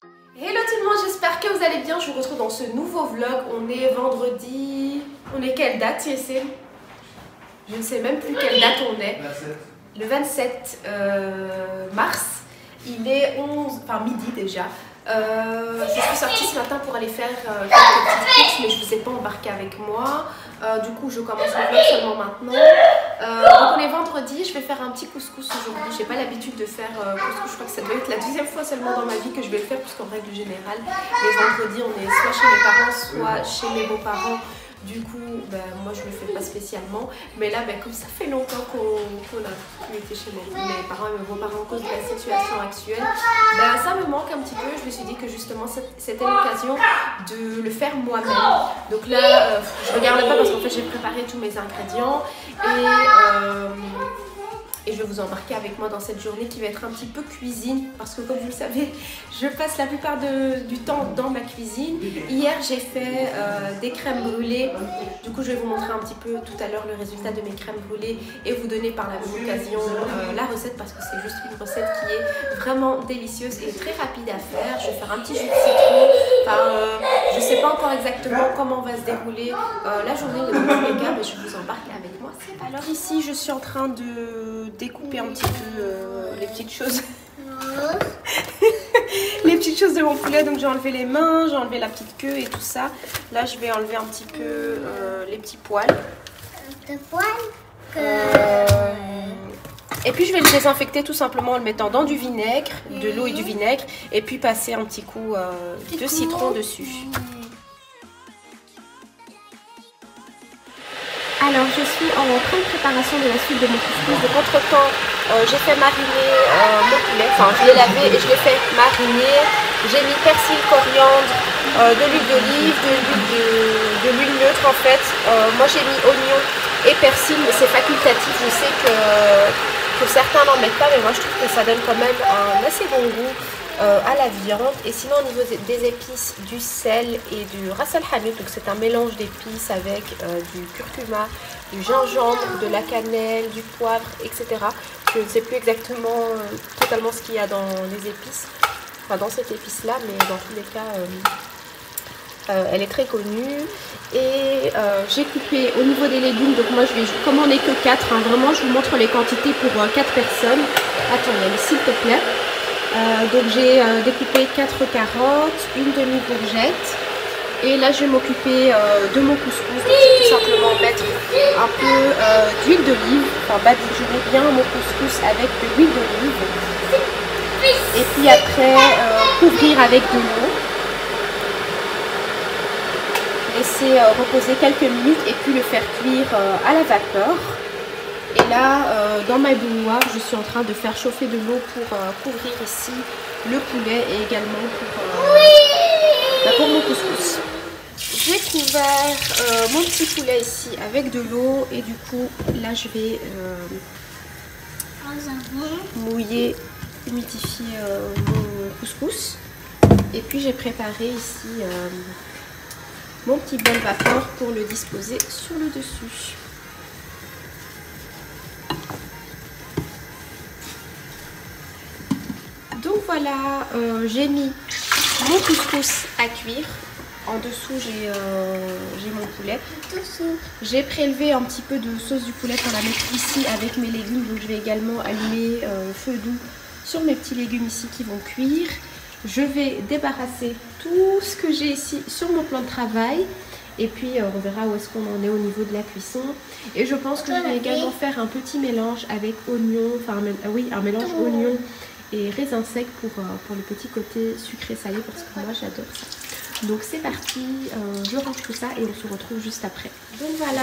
Hello tout le monde, j'espère que vous allez bien. Je vous retrouve dans ce nouveau vlog. On est vendredi. On est quelle date, Yessine? Je ne sais même plus quelle date on est. 27. Le 27 mars. Il est 11, enfin midi déjà. Je suis sortie ce matin pour aller faire quelques petites courses, mais je ne vous ai pas embarqué avec moi. Du coup, je commence le vlog seulement maintenant. Donc on est vendredi, je vais faire un petit couscous aujourd'hui. Je n'ai pas l'habitude de faire couscous, je crois que ça doit être la deuxième fois seulement dans ma vie que je vais le faire, puisqu'en règle générale, les vendredis, on est soit chez mes parents, soit chez mes beaux-parents. Du coup, ben, moi je ne le fais pas spécialement, mais là, ben, comme ça fait longtemps qu'on a plus été chez mes parents et mes beaux-parents à cause de la situation actuelle, ben, ça me manque un petit peu. Je me suis dit que justement c'était l'occasion de le faire moi-même. Donc là, je regarde pas parce qu'en fait j'ai préparé tous mes ingrédients et je vais vous embarquer avec moi dans cette journée qui va être un petit peu cuisine, parce que comme vous le savez, je passe la plupart du temps dans ma cuisine. Hier j'ai fait des crèmes brûlées, du coup je vais vous montrer un petit peu tout à l'heure le résultat de mes crèmes brûlées et vous donner par la même occasion la recette, parce que c'est juste une recette qui est vraiment délicieuse et très rapide à faire. Je vais faire un petit jus de citron, je sais pas encore exactement comment va se dérouler la journée, mais dans tous les cas, je vous embarque avec moi. Alors ici je suis en train de découper un petit peu les petites choses les petites choses de mon poulet. Donc j'ai enlevé les mains, j'ai enlevé la petite queue et tout ça. Là je vais enlever un petit peu les petits poils. Et puis je vais le désinfecter tout simplement en le mettant dans du vinaigre, de l'eau et du vinaigre, et puis passer un petit coup de citron dessus. Alors je suis en pleine préparation de la suite de mon couscous. Donc entre temps j'ai fait mariner mon poulet, enfin je l'ai lavé et je l'ai fait mariner. J'ai mis persil, coriandre, de l'huile d'olive, de l'huile neutre en fait. Moi j'ai mis oignon et persil, mais c'est facultatif. Je sais que certains n'en mettent pas, mais moi je trouve que ça donne quand même un assez bon goût à la viande. Et sinon au niveau des épices, du sel et du ras el hanout, donc c'est un mélange d'épices avec du curcuma, du gingembre, de la cannelle, du poivre, etc. Je ne sais plus exactement totalement ce qu'il y a dans les épices, enfin dans cette épice là, mais dans tous les cas elle est très connue. Et j'ai coupé au niveau des légumes, donc moi je vais, comme on n'est que 4, hein, vraiment je vous montre les quantités pour 4 personnes. Attends, il y a s'il te plaît. Donc j'ai découpé 4 carottes, une demi-courgette, et là je vais m'occuper de mon couscous. Donc je vais tout simplement mettre un peu d'huile d'olive, enfin badigeonner bien mon couscous avec de l'huile d'olive, et puis après couvrir avec de l'eau, laisser reposer quelques minutes et puis le faire cuire à la vapeur. Et là, dans ma bouilloire, je suis en train de faire chauffer de l'eau pour couvrir ici le poulet et également pour mon couscous. J'ai couvert mon petit poulet ici avec de l'eau et du coup, là, je vais mouiller, humidifier mon couscous. Et puis, j'ai préparé ici mon petit bol vapeur pour le disposer sur le dessus. Donc voilà, j'ai mis mon couscous à cuire. En dessous, j'ai mon poulet. J'ai prélevé un petit peu de sauce du poulet pour la mettre ici avec mes légumes. Donc je vais également allumer feu doux sur mes petits légumes ici qui vont cuire. Je vais débarrasser tout ce que j'ai ici sur mon plan de travail. Et puis on verra où est-ce qu'on en est au niveau de la cuisson. Et je pense que je vais également faire un petit mélange avec oignon, enfin oui, un mélange oignon et raisin sec pour le petit côté sucré salé, parce que moi j'adore ça. Donc c'est parti, je range tout ça et on se retrouve juste après. Donc voilà,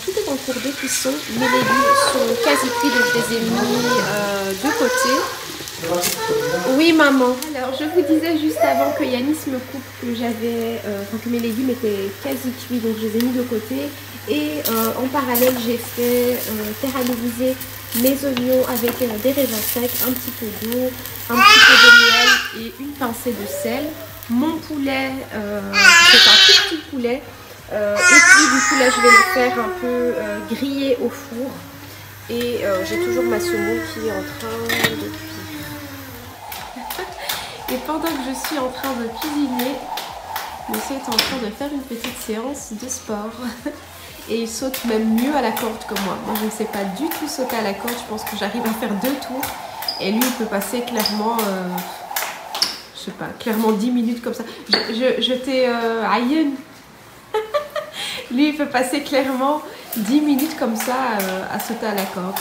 tout est en cours de cuisson. Mes légumes sont quasi cuits, donc je les ai mis de côté. Oui maman. Alors je vous disais juste avant que Yanis me coupe que que mes légumes étaient quasi cuits, donc je les ai mis de côté. Et en parallèle j'ai fait caraméliser mes oignons avec des raisins secs, un petit peu d'eau, un petit peu de miel et une pincée de sel. Mon poulet, c'est un tout petit poulet. Et puis du coup là je vais le faire un peu griller au four. Et j'ai toujours ma semoule qui est en train de cuire. Et pendant que je suis en train de cuisiner, monsieur est en train de faire une petite séance de sport. Et il saute même mieux à la corde que moi. Moi, je ne sais pas du tout sauter à la corde. Je pense que j'arrive à faire 2 tours. Et lui, il peut passer clairement, je sais pas, clairement 10 minutes comme ça. Je t'ai Ayen. Lui, il peut passer clairement 10 minutes comme ça à sauter à la corde.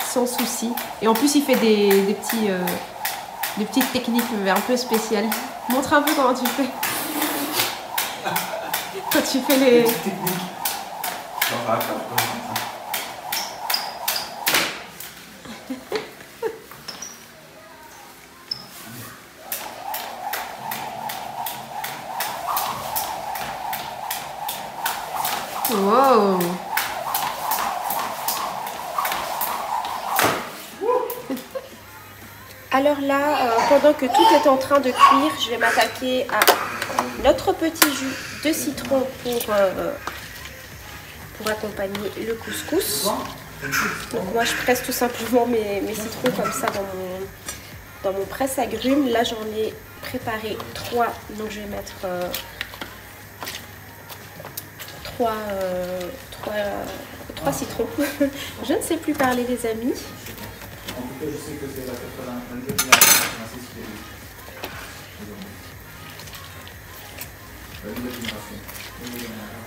Sans souci. Et en plus, il fait des petites techniques un peu spéciales. Montre un peu comment tu fais. Quand tu fais les... Wow. Alors là, pendant que tout est en train de cuire, je vais m'attaquer à notre petit jus de citron pour accompagner le couscous. Donc moi je presse tout simplement mes citrons comme ça dans mon presse-agrumes. Là j'en ai préparé 3, donc je vais mettre 3 citrons. Je ne sais plus parler les amis. En tout cas, je sais que c'est la 82 génération.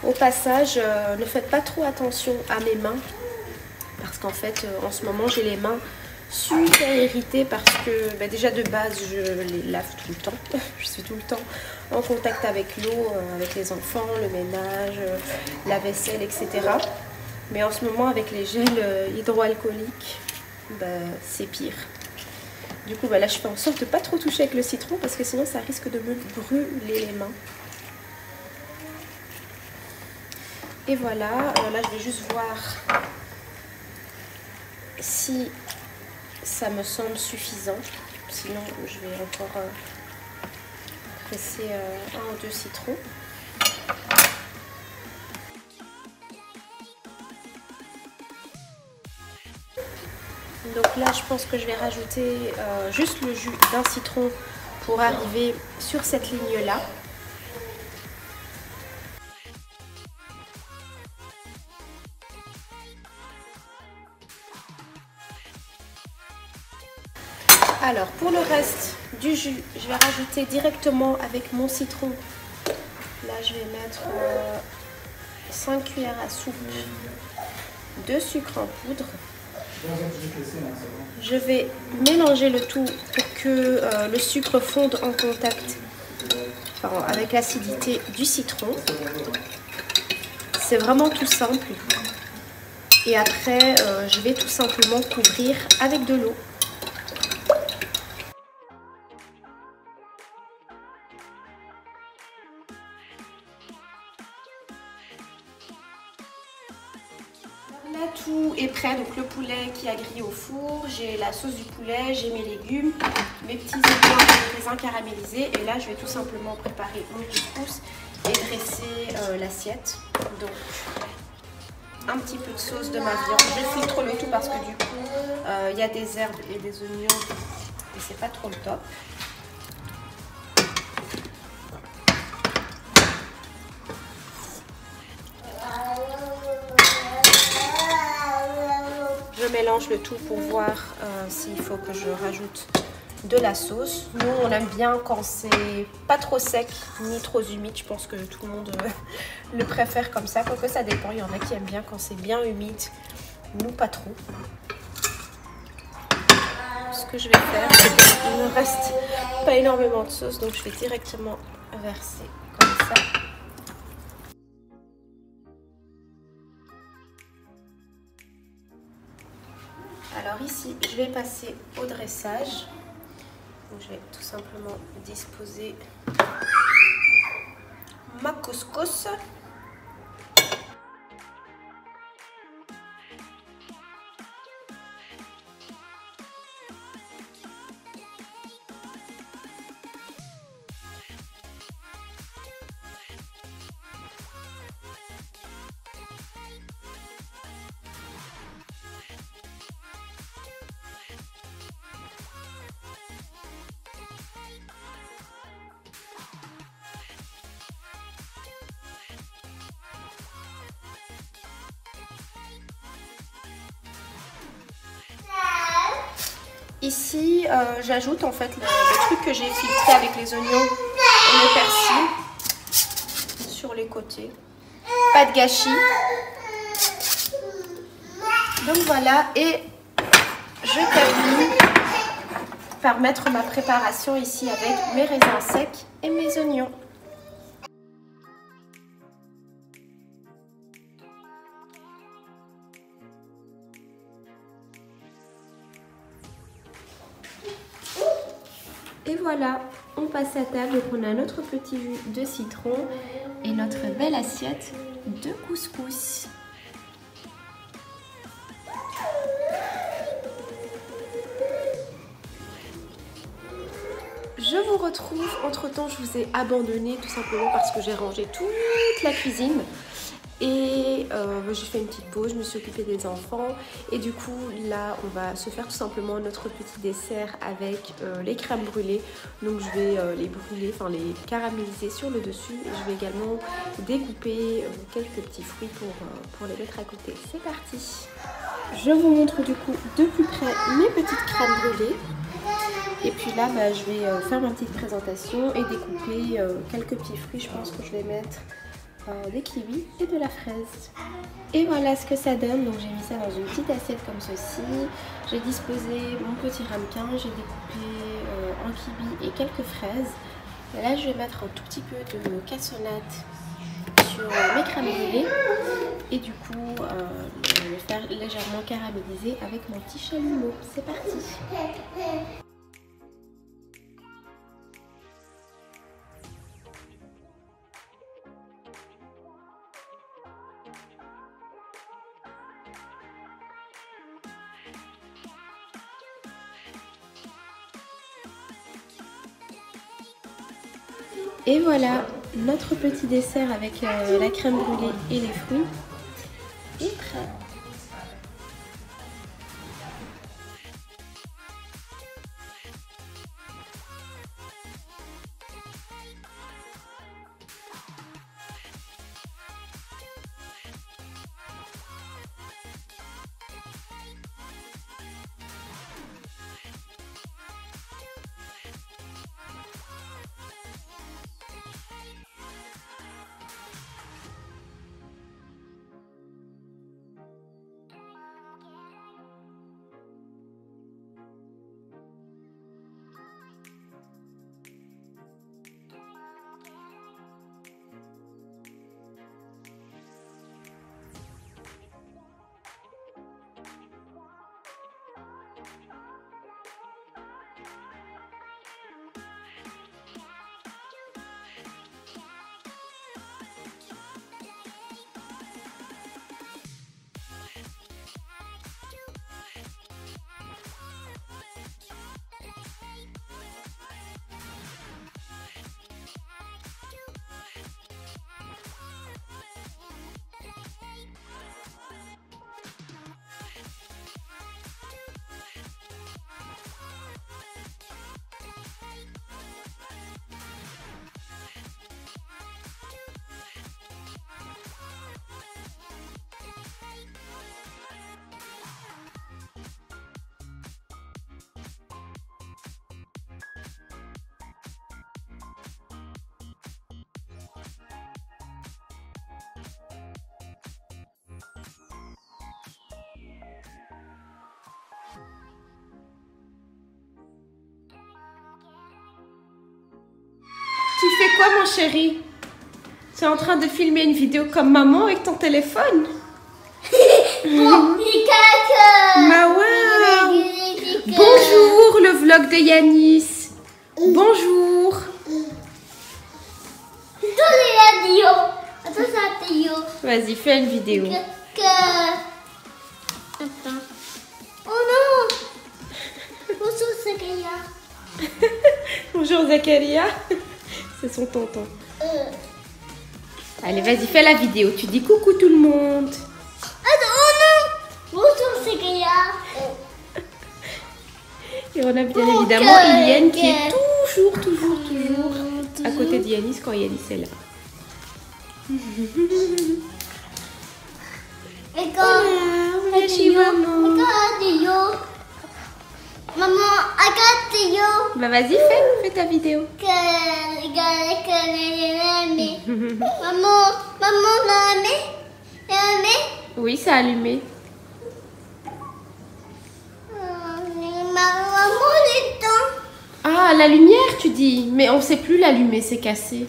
Au passage, ne faites pas trop attention à mes mains parce qu'en fait, en ce moment, j'ai les mains super irritées parce que déjà de base, je les lave tout le temps. Je suis tout le temps en contact avec l'eau, avec les enfants, le ménage, la vaisselle, etc. Mais en ce moment, avec les gels hydroalcooliques, c'est pire. Du coup, là, je fais en sorte de pas trop toucher avec le citron parce que sinon, ça risque de me brûler les mains. Et voilà, là je vais juste voir si ça me semble suffisant. Sinon je vais encore presser 1 ou 2 citrons. Donc là je pense que je vais rajouter juste le jus d'un citron pour arriver sur cette ligne là. Alors pour le reste du jus, je vais rajouter directement avec mon citron. Là je vais mettre 5 cuillères à soupe de sucre en poudre. Je vais mélanger le tout pour que le sucre fonde en contact avec l'acidité du citron. C'est vraiment tout simple. Et après, je vais tout simplement couvrir avec de l'eau. Là tout est prêt, donc le poulet qui a grillé au four, j'ai la sauce du poulet, j'ai mes légumes, mes petits raisins caramélisés et là je vais tout simplement préparer mon couscous et dresser l'assiette. Donc un petit peu de sauce de ma viande, je filtre le tout parce que du coup il y a des herbes et des oignons et c'est pas trop le top. Je mélange le tout pour voir s'il faut que je rajoute de la sauce. Nous, on aime bien quand c'est pas trop sec ni trop humide. Je pense que tout le monde le préfère comme ça. Quoique ça dépend, il y en a qui aiment bien quand c'est bien humide. Nous, pas trop. Ce que je vais faire, c'est qu'il ne reste pas énormément de sauce. Donc, je vais directement verser comme ça. Alors ici, je vais passer au dressage. Donc, je vais tout simplement disposer ma couscous. Ici, j'ajoute en fait le truc que j'ai filtré avec les oignons et le persil sur les côtés. Pas de gâchis. Donc voilà, et je termine par mettre ma préparation ici avec mes raisins secs et mes oignons. Et voilà, on passe à table, donc on a notre petit jus de citron et notre belle assiette de couscous. Je vous retrouve, entre temps je vous ai abandonné tout simplement parce que j'ai rangé toute la cuisine. Et j'ai fait une petite pause, je me suis occupée des enfants et du coup là on va se faire tout simplement notre petit dessert avec les crèmes brûlées. Donc je vais les brûler, enfin les caraméliser sur le dessus et je vais également découper quelques petits fruits pour les mettre à côté. C'est parti! Je vous montre du coup de plus près mes petites crèmes brûlées. Et puis là je vais faire ma petite présentation et découper quelques petits fruits. Je pense que je vais mettre des kiwis et de la fraise. Et voilà ce que ça donne. Donc j'ai mis ça dans une petite assiette comme ceci. J'ai disposé mon petit ramequin, j'ai découpé un kiwi et quelques fraises. Et là je vais mettre un tout petit peu de cassonade sur mes crèmes brûlées et du coup je vais le faire légèrement caraméliser avec mon petit chalumeau. C'est parti. Et voilà, notre petit dessert avec la crème brûlée et les fruits est prêt. Tu fais quoi mon chéri? Tu es en train de filmer une vidéo comme maman avec ton téléphone? Bonjour le vlog de Yanis. Bonjour. Vas-y, fais une vidéo. Oh non. Bonjour Zakaria. Bonjour Zakaria. C'est son tonton. Allez, vas-y, fais la vidéo. Tu dis coucou tout le monde. Oh non. Bonjour Zakaria. Et on a bien évidemment Iliane qui est toujours à côté de Yanis quand Yanis est là. Et quand maman. Maman, regarde Théo. Bah vas-y, fais ta vidéo. Maman, l'a allumé? Oui, c'est allumé. Maman, l'éteint. Ah, la lumière, tu dis. Mais on sait plus l'allumer, c'est cassé.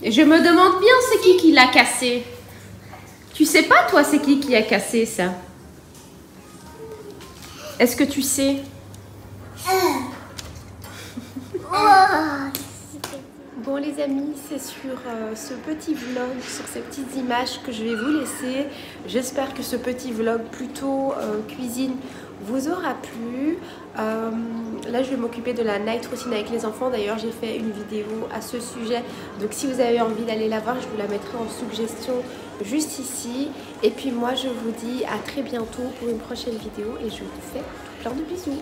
Et je me demande bien c'est qui l'a cassé. Tu sais pas, toi, c'est qui a cassé ça? Est-ce que tu sais? Bon les amis, c'est sur ce petit vlog, sur ces petites images que je vais vous laisser. J'espère que ce petit vlog plutôt cuisine vous aura plu. Là je vais m'occuper de la night routine avec les enfants. D'ailleurs j'ai fait une vidéo à ce sujet. Donc si vous avez envie d'aller la voir, je vous la mettrai en suggestion juste ici. Et puis moi je vous dis à très bientôt pour une prochaine vidéo. Et je vous fais plein de bisous.